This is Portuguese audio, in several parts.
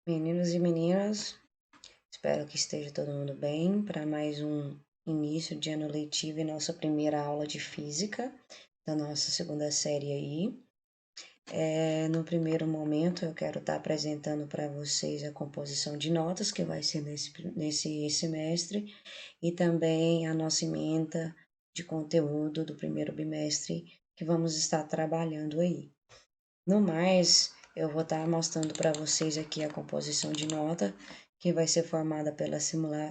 Meninos e meninas, espero que esteja todo mundo bem para mais um início de ano letivo e nossa primeira aula de física da nossa segunda série aí. No primeiro momento, eu quero estar apresentando para vocês a composição de notas que vai ser nesse semestre e também a nossa ementa de conteúdo do primeiro bimestre que vamos estar trabalhando aí. No mais, eu vou estar mostrando para vocês aqui a composição de nota, que vai ser formada pela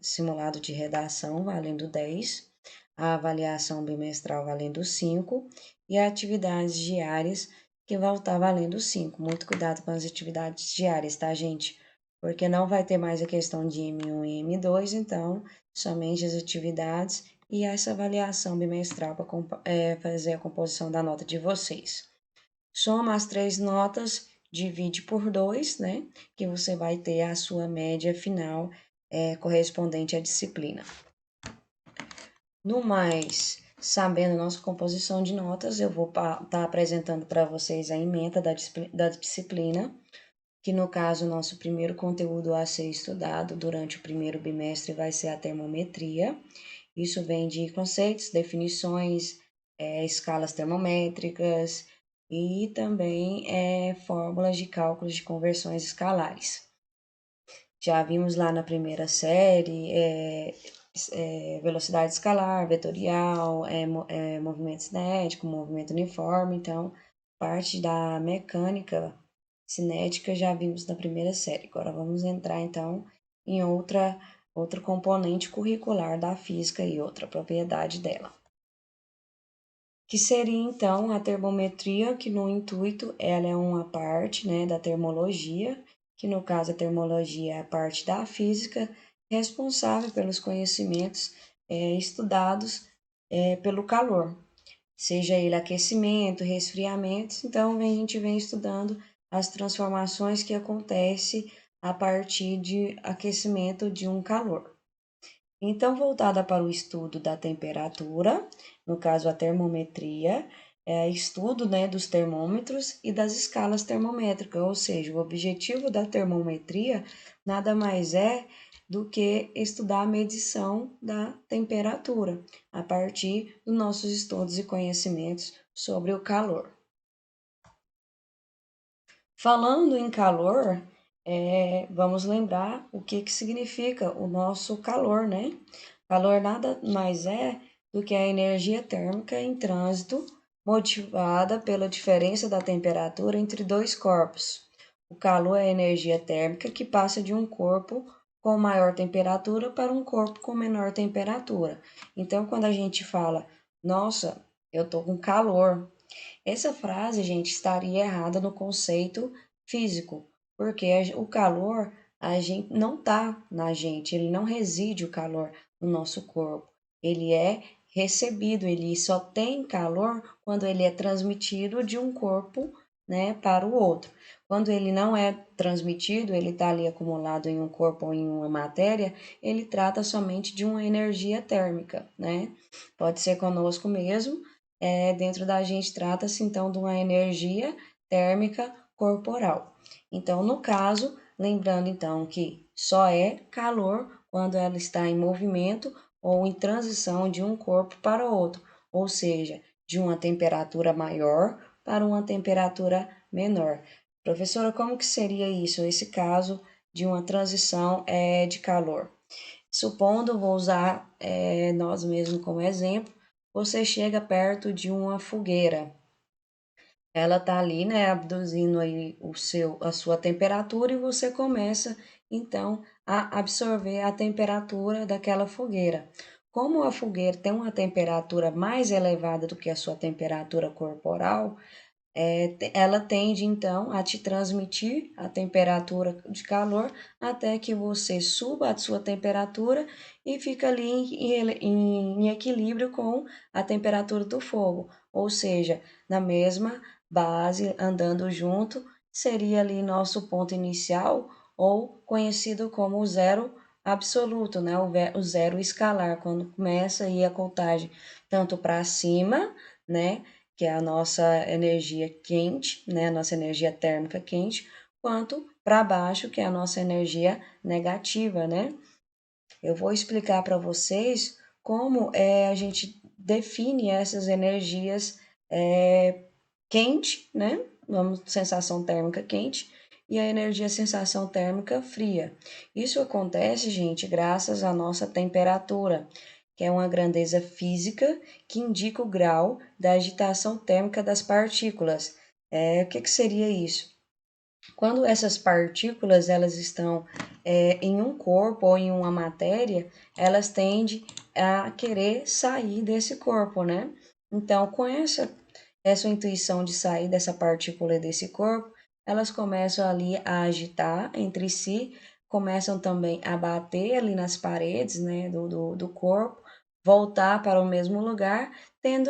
simulado de redação valendo 10, a avaliação bimestral valendo 5 e as atividades diárias que vão estar valendo 5. Muito cuidado com as atividades diárias, tá, gente? Porque não vai ter mais a questão de M1 e M2, então somente as atividades e essa avaliação bimestral para fazer a composição da nota de vocês. Soma as três notas, divide por 2, né? Que você vai ter a sua média final correspondente à disciplina. No mais, sabendo a nossa composição de notas, eu vou estar apresentando para vocês a ementa da disciplina, que no caso, o nosso primeiro conteúdo a ser estudado durante o primeiro bimestre vai ser a termometria. Isso vem de conceitos, definições, escalas termométricas e também fórmulas de cálculos de conversões escalares. Já vimos lá na primeira série velocidade escalar, vetorial, movimento cinético, movimento uniforme. Então, parte da mecânica cinética já vimos na primeira série. Agora vamos entrar então em outro componente curricular da física e outra propriedade dela, que seria então a termometria, que no intuito ela é uma parte, né, da termologia, que no caso a termologia é a parte da física responsável pelos conhecimentos estudados pelo calor, seja ele aquecimento, resfriamento. Então a gente vem estudando as transformações que acontecem a partir de aquecimento de um calor. Então, voltada para o estudo da temperatura, no caso a termometria, é estudo, né, dos termômetros e das escalas termométricas, ou seja, o objetivo da termometria nada mais é do que estudar a medição da temperatura, a partir dos nossos estudos e conhecimentos sobre o calor. Falando em calor, vamos lembrar o que significa o nosso calor, né? Calor nada mais é do que a energia térmica em trânsito motivada pela diferença da temperatura entre dois corpos. O calor é a energia térmica que passa de um corpo com maior temperatura para um corpo com menor temperatura. Então, quando a gente fala, nossa, eu tô com calor, essa frase, gente, estaria errada no conceito físico, porque o calor a gente não tá na gente, ele não reside o calor no nosso corpo. Ele é recebido, ele só tem calor quando ele é transmitido de um corpo, né, para o outro. Quando ele não é transmitido, ele está ali acumulado em um corpo ou em uma matéria, ele trata somente de uma energia térmica, né? Pode ser conosco mesmo, dentro da gente trata-se então de uma energia térmica corporal. Então, no caso, lembrando então que só é calor quando ela está em movimento ou em transição de um corpo para outro, ou seja, de uma temperatura maior para uma temperatura menor. Professora, como que seria isso, esse caso de uma transição de calor? Supondo, vou usar nós mesmos como exemplo, você chega perto de uma fogueira. Ela tá ali, né, abduzindo aí a sua temperatura e você começa então a absorver a temperatura daquela fogueira. Como a fogueira tem uma temperatura mais elevada do que a sua temperatura corporal, ela tende então a te transmitir a temperatura de calor até que você suba a sua temperatura e fica ali em equilíbrio com a temperatura do fogo, ou seja, na mesma base, andando junto, seria ali nosso ponto inicial, ou conhecido como o zero absoluto, né? O zero escalar, quando começa aí a contagem tanto para cima, né? Que é a nossa energia quente, né, a nossa energia térmica quente, quanto para baixo, que é a nossa energia negativa, né? Eu vou explicar para vocês como a gente define essas energias quente, né? Vamos, sensação térmica quente e a energia sensação térmica fria. Isso acontece, gente, graças à nossa temperatura, que é uma grandeza física que indica o grau da agitação térmica das partículas. O que seria isso? Quando essas partículas elas estão em um corpo ou em uma matéria, elas tendem a querer sair desse corpo, né? Então, com essa intuição de sair dessa partícula desse corpo, elas começam ali a agitar entre si, começam também a bater ali nas paredes, né, do corpo, voltar para o mesmo lugar, tendo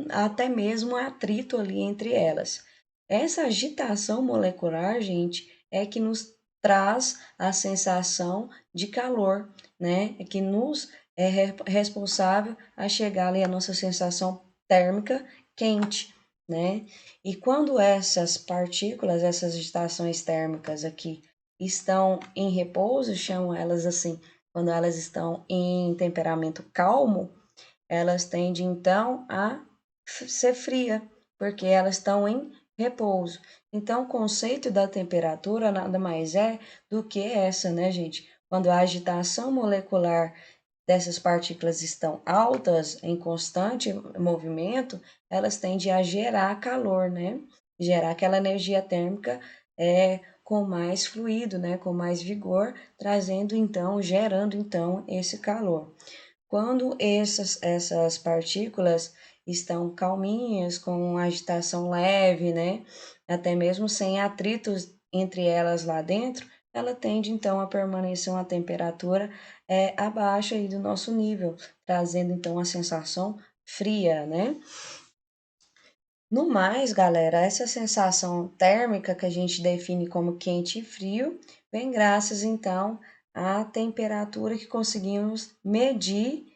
até mesmo atrito ali entre elas. Essa agitação molecular, gente, é que nos traz a sensação de calor, né? É que nos é responsável a chegar ali a nossa sensação térmica quente, né? E quando essas partículas, essas agitações térmicas aqui estão em repouso, chamam elas assim, quando elas estão em temperamento calmo, elas tendem então a ser fria, porque elas estão em repouso. Então, o conceito da temperatura nada mais é do que essa, né, gente? Quando a agitação molecular dessas partículas estão altas, em constante movimento, elas tendem a gerar calor, né? Gerar aquela energia térmica com mais fluido, né? Com mais vigor, trazendo então, gerando então esse calor. Quando essas partículas estão calminhas, com agitação leve, né? Até mesmo sem atritos entre elas lá dentro, ela tende então a permanecer uma temperatura abaixo aí do nosso nível, trazendo então a sensação fria, né? No mais, galera, essa sensação térmica que a gente define como quente e frio, vem graças então à temperatura que conseguimos medir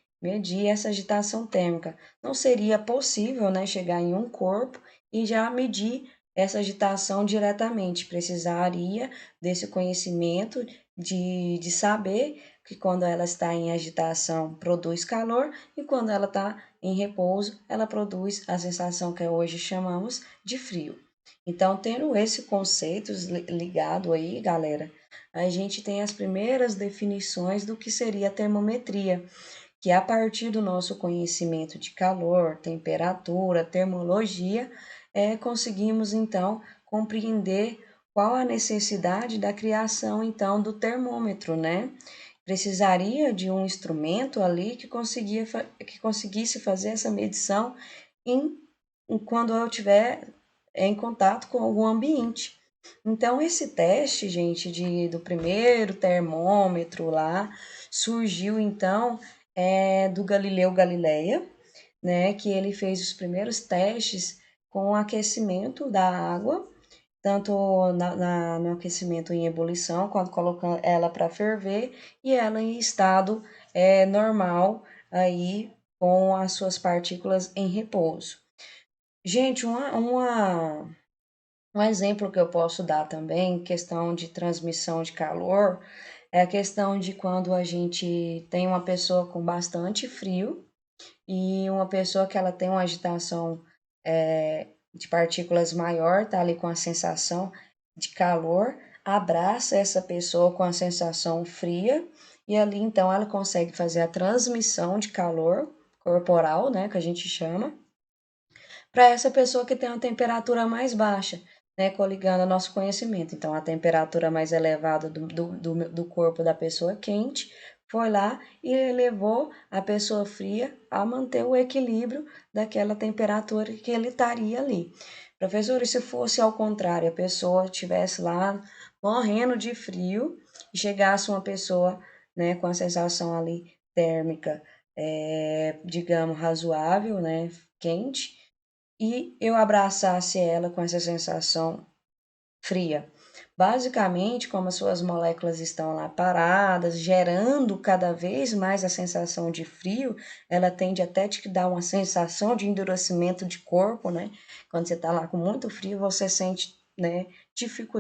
essa agitação térmica. Não seria possível, né, chegar em um corpo e já medir essa agitação diretamente. Precisaria desse conhecimento de saber que quando ela está em agitação produz calor e quando ela está em repouso, ela produz a sensação que hoje chamamos de frio. Então, tendo esse conceito ligado aí, galera, a gente tem as primeiras definições do que seria a termometria, que a partir do nosso conhecimento de calor, temperatura, termologia, conseguimos então compreender qual a necessidade da criação então do termômetro, né? Precisaria de um instrumento ali que conseguisse fazer essa medição em, quando eu estiver em contato com algum ambiente. Então, esse teste, gente, do primeiro termômetro lá, surgiu então do Galileu Galileia, né, que ele fez os primeiros testes com o aquecimento da água, tanto no aquecimento em ebulição, quando colocando ela para ferver, e ela em estado normal, aí com as suas partículas em repouso. Gente, um exemplo que eu posso dar também, questão de transmissão de calor, é a questão de quando a gente tem uma pessoa com bastante frio e uma pessoa que ela tem uma agitação de partículas maior, tá ali com a sensação de calor, abraça essa pessoa com a sensação fria e ali então ela consegue fazer a transmissão de calor corporal, né, que a gente chama, para essa pessoa que tem uma temperatura mais baixa, né, coligando ao nosso conhecimento. Então, a temperatura mais elevada do corpo da pessoa quente foi lá e levou a pessoa fria a manter o equilíbrio daquela temperatura que ele estaria ali. Professor, e se fosse ao contrário, a pessoa estivesse lá morrendo de frio e chegasse uma pessoa, né, com a sensação ali térmica, digamos, razoável, né, quente, e eu abraçasse ela com essa sensação fria. Basicamente, como as suas moléculas estão lá paradas, gerando cada vez mais a sensação de frio, ela tende até te dar uma sensação de endurecimento de corpo, né? Quando você está lá com muito frio, você sente, né, dificuldade